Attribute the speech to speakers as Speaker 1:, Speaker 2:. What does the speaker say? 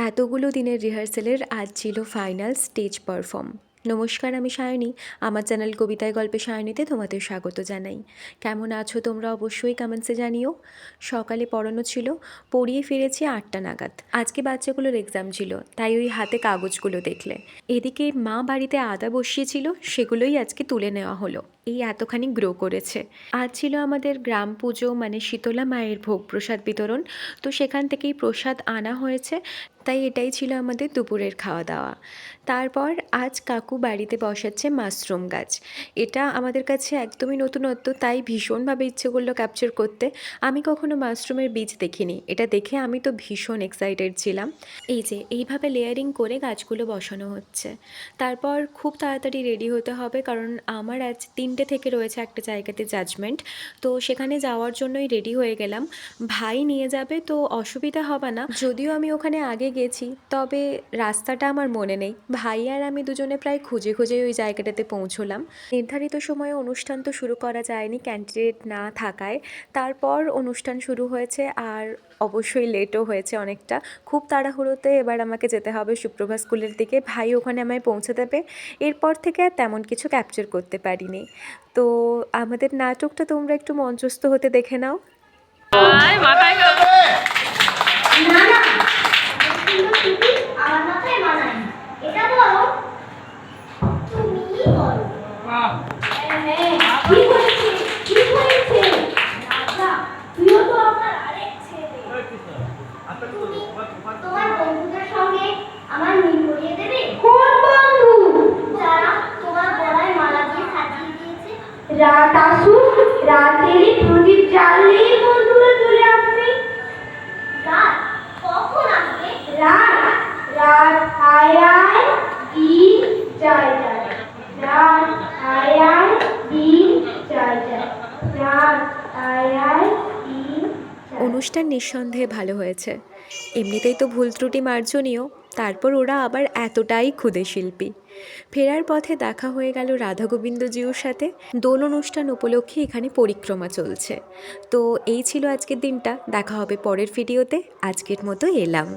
Speaker 1: এতগুলো দিনের রিহার্সালের আজ ছিল ফাইনাল স্টেজ পারফর্ম। নমস্কার, আমি সায়নী। আমার চ্যানেল কবিতায় গল্পে সায়নীতে তোমাদের স্বাগত জানাই। কেমন আছো তোমরা অবশ্যই কমেন্টসে জানিও। সকালে পড়ানো ছিল, পড়িয়ে ফিরেছি 8টা নাগাদ। আজকে বাচ্চাগুলোর এক্সাম ছিল, তাই ওই হাতে কাগজগুলো দেখলে। এদিকে মা বাড়িতে আদা বসিয়েছিল, সেগুলোই আজকে তুলে নেওয়া হলো। এই এতখানি গ্রো করেছে। আজ ছিল আমাদের গ্রাম পুজো, মানে শীতলা মায়ের ভোগ প্রসাদ বিতরণ। তো সেখান থেকেই প্রসাদ আনা হয়েছে, তাই এটাই ছিল আমাদের দুপুরের খাওয়া দাওয়া। তারপর আজ কাকু বাড়িতে বসাচ্ছে মাশরুম গাছ। এটা আমাদের কাছে একদমই নতুনত্ব, তাই ভীষণভাবে ইচ্ছে করলো ক্যাপচার করতে। আমি কখনো মাশরুমের বীজ দেখিনি, এটা দেখে আমি তো ভীষণ এক্সাইটেড ছিলাম। এই যে এইভাবে লেয়ারিং করে গাছগুলো বসানো হচ্ছে। তারপর খুব তাড়াতাড়ি রেডি হতে হবে, কারণ আমার আজ 3টে থেকে রয়েছে একটা জায়গাতে জাজমেন্ট। তো সেখানে যাওয়ার জন্যই রেডি হয়ে গেলাম। ভাই নিয়ে যাবে, তো অসুবিধা হবে না। যদিও আমি ওখানে আগে গেছি, তবে রাস্তাটা আমার মনে নেই। ভাই আর আমি দুজনে প্রায় খুঁজে খুঁজে ওই জায়গাটাতে পৌঁছলাম। নির্ধারিত সময়ে অনুষ্ঠান তো শুরু করা যায়নি ক্যান্ডিডেট না থাকায়। তারপর অনুষ্ঠান শুরু হয়েছে, আর অবশ্যই লেটও হয়েছে অনেকটা। খুব তাড়াহুড়োতে এবার আমাকে যেতে হবে সুপ্রভা স্কুলের দিকে। ভাই ওখানে আমায় পৌঁছে দেবে। এরপর থেকে আর তেমন কিছু ক্যাপচার করতে পারিনি। তো আমাদের নাটকটা তোমরা একটু মঞ্চস্থ হতে দেখে নাও।
Speaker 2: না না, আমার মাথায় মানায় না। এটা বলো, তুমিই বলো। কি হয়েছে, কি হয়েছে? আচ্ছা, তুইও তো আমার আরেক ছেলে। তুমি তোমার বন্ধুদের সঙ্গে আমার মিল করিয়ে দেবে? কোন বন্ধু? যারা তোমার গলায় মালা দিয়ে সাজিয়ে দিয়েছে। রাত আসুক, রাত এলে প্রদীপ জ্বাললেই বন্ধুরা চলে আসবে। রাত কখন আসবে? রাত রাত আয় আয়, দিন যায় যায়। রাত আয় আয়, দিন যায় যায়। রাত আয় আয়, দিন।
Speaker 1: অনুষ্ঠান নিঃসন্দেহে ভালো হয়েছে। এমনিতেই তো ভুল ত্রুটি মার্জনীয়, তারপর ওরা আবার এতটাই ক্ষুদে শিল্পী। ফেরার পথে দেখা হয়ে গেল রাধা গোবিন্দজিউর সাথে। দোল অনুষ্ঠান উপলক্ষে এখানে পরিক্রমা চলছে। তো এই ছিল আজকের দিনটা। দেখা হবে পরের ভিডিওতে। আজকের মতো এলাম।